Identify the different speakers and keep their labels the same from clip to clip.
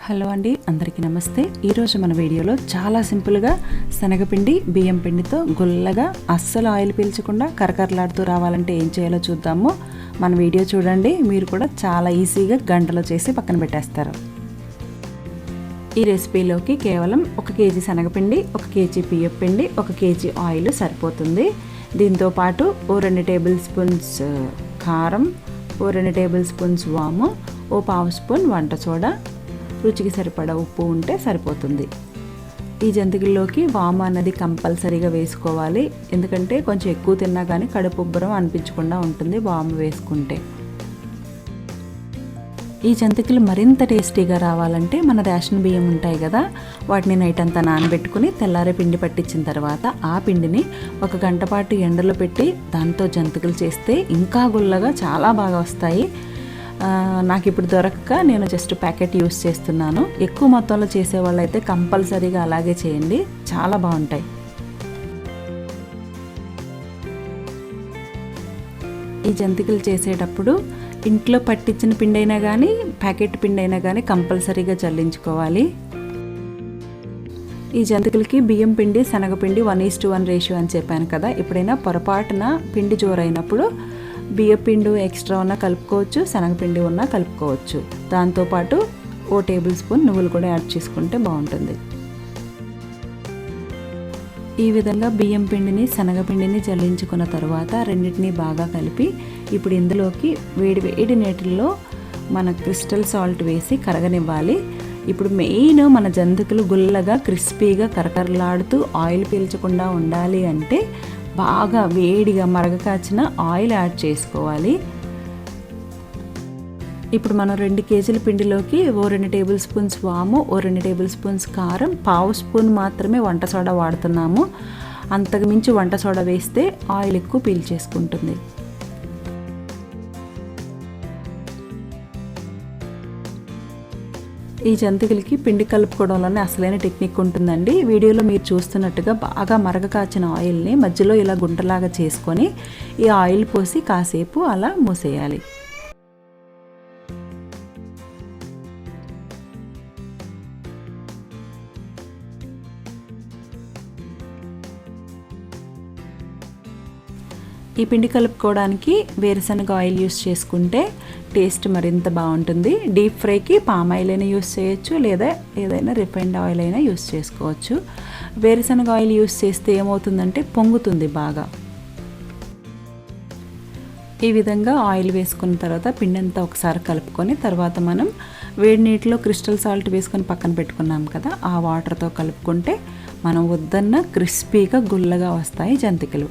Speaker 1: Hello అండి, అందరికీ నమస్తే. ఈరోజు మన వీడియోలో చాలా సింపుల్గా శనగపిండి బియ్యం పిండితో గుల్లగా అస్సలు ఆయిల్ పీల్చకుండా కరకరలాడుతూ రావాలంటే ఏం చేయాలో చూద్దాము. మన వీడియో చూడండి, మీరు కూడా చాలా ఈజీగా గంటలో చేసి పక్కన పెట్టేస్తారు. ఈ రెసిపీలోకి కేవలం 1 కేజీ శనగపిండి, 1 కేజీ బియ్యం పిండి, 1 కేజీ ఆయిల్ సరిపోతుంది. దీంతోపాటు 2 టేబుల్ స్పూన్స్ కారం, 2 టేబుల్ స్పూన్స్ వాము, 1/2 స్పూన్ వంట సోడా, రుచికి సరిపడా ఉప్పు ఉంటే సరిపోతుంది. ఈ జంతికల్లోకి వాము అన్నది కంపల్సరీగా వేసుకోవాలి, ఎందుకంటే కొంచెం ఎక్కువ తిన్నా కానీ కడుపు ఉబ్బరం అనిపించకుండా ఉంటుంది వాము వేసుకుంటే. ఈ జంతికలు మరింత టేస్టీగా రావాలంటే మన రేషన్ బియ్యం ఉంటాయి కదా, వాటిని నైట్ అంతా నానబెట్టుకుని తెల్లారే పిండి పట్టించిన తర్వాత ఆ పిండిని 1 గంట పాటు ఎండలో పెట్టి దాంతో జంతికలు చేస్తే ఇంకా గుల్లగా చాలా బాగా వస్తాయి. నాకు ఇప్పుడు దొరకక నేను జస్ట్ ప్యాకెట్ యూస్ చేస్తున్నాను. ఎక్కువ మొత్తంలో చేసేవాళ్ళు అయితే కంపల్సరీగా అలాగే చేయండి, చాలా బాగుంటాయి. ఈ జంతికలు చేసేటప్పుడు ఇంట్లో పట్టించిన పిండి అయినా కానీ ప్యాకెట్ పిండి అయినా కానీ కంపల్సరీగా చల్లించుకోవాలి. ఈ జంతికలకి బియ్యం పిండి శనగపిండి 1:1 రేషియో అని చెప్పాను కదా. ఎప్పుడైనా పొరపాటున పిండి జోరైనప్పుడు బియ్యం పిండి ఎక్స్ట్రా ఉన్నా కలుపుకోవచ్చు, శనగపిండి ఉన్నా కలుపుకోవచ్చు. దాంతోపాటు 1 టేబుల్ స్పూన్ నువ్వులు కూడా యాడ్ చేసుకుంటే బాగుంటుంది. ఈ విధంగా బియ్యం పిండిని శనగపిండిని జల్లించుకున్న తర్వాత రెండింటినీ బాగా కలిపి ఇప్పుడు ఇందులోకి వేడి నీటిల్లో మన క్రిస్టల్ సాల్ట్ వేసి కరగనివ్వాలి. ఇప్పుడు మెయిన్ మన జంతికలు గుల్లగా క్రిస్పీగా కరకరలాడుతూ ఆయిల్ పీల్చకుండా ఉండాలి అంటే బాగా వేడిగా మరగకాచిన ఆయిల్ యాడ్ చేసుకోవాలి. ఇప్పుడు మనం 2 కేజీల పిండిలోకి 2 టేబుల్ స్పూన్స్ వాము, 2 టేబుల్ స్పూన్స్ కారం, 1/2 స్పూన్ మాత్రమే వంట సోడా వాడుతున్నాము. అంతకు మించి వంట సోడా వేస్తే ఆయిల్ ఎక్కువ పీల్చేసుకుంటుంది. ఈ జంతికలకి పిండి కలుపుకోవడంలోనే అసలైన టెక్నిక్ ఉంటుందండి. వీడియోలో మీరు చూస్తున్నట్టుగా బాగా మరగకాచిన ఆయిల్ని మధ్యలో ఇలా గుంటలాగా చేసుకొని ఈ ఆయిల్ పోసి కాసేపు అలా మూసేయాలి. ఈ పిండి కలుపుకోవడానికి వేరుశనగ ఆయిల్ యూస్ చేసుకుంటే టేస్ట్ మరింత బాగుంటుంది. డీప్ ఫ్రైకి పామ్ ఆయిల్ అయినా యూస్ చేయొచ్చు, లేదా ఏదైనా రిఫైన్డ్ ఆయిల్ అయినా యూస్ చేసుకోవచ్చు. వేరుశనగ ఆయిల్ యూస్ చేస్తే ఏమవుతుందంటే పొంగుతుంది బాగా. ఈ విధంగా ఆయిల్ వేసుకున్న తర్వాత పిండి అంతా ఒకసారి కలుపుకొని తర్వాత మనం వేడి నీటిలో క్రిస్టల్ సాల్ట్ వేసుకొని పక్కన పెట్టుకున్నాం కదా, ఆ వాటర్తో కలుపుకుంటే మనం వద్దన్న క్రిస్పీగా గుల్లగా వస్తాయి జంతికలు.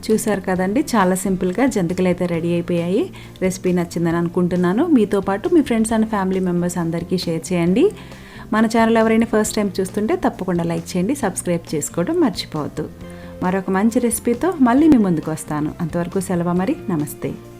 Speaker 1: చూసారు కదండి, చాలా సింపుల్గా జంతికలు అయితే రెడీ అయిపోయాయి. రెసిపీ నచ్చిందని అనుకుంటున్నాను. మీతో పాటు మీ ఫ్రెండ్స్ అండ్ ఫ్యామిలీ మెంబర్స్ అందరికీ షేర్ చేయండి. మన ఛానల్ ఎవరైనా ఫస్ట్ టైం చూస్తుంటే తప్పకుండా లైక్ చేయండి, సబ్స్క్రైబ్ చేసుకోవడం మర్చిపోవద్దు. మరొక మంచి రెసిపీతో మళ్ళీ మీ ముందుకు వస్తాను. అంతవరకు సెలవు మరి. నమస్తే.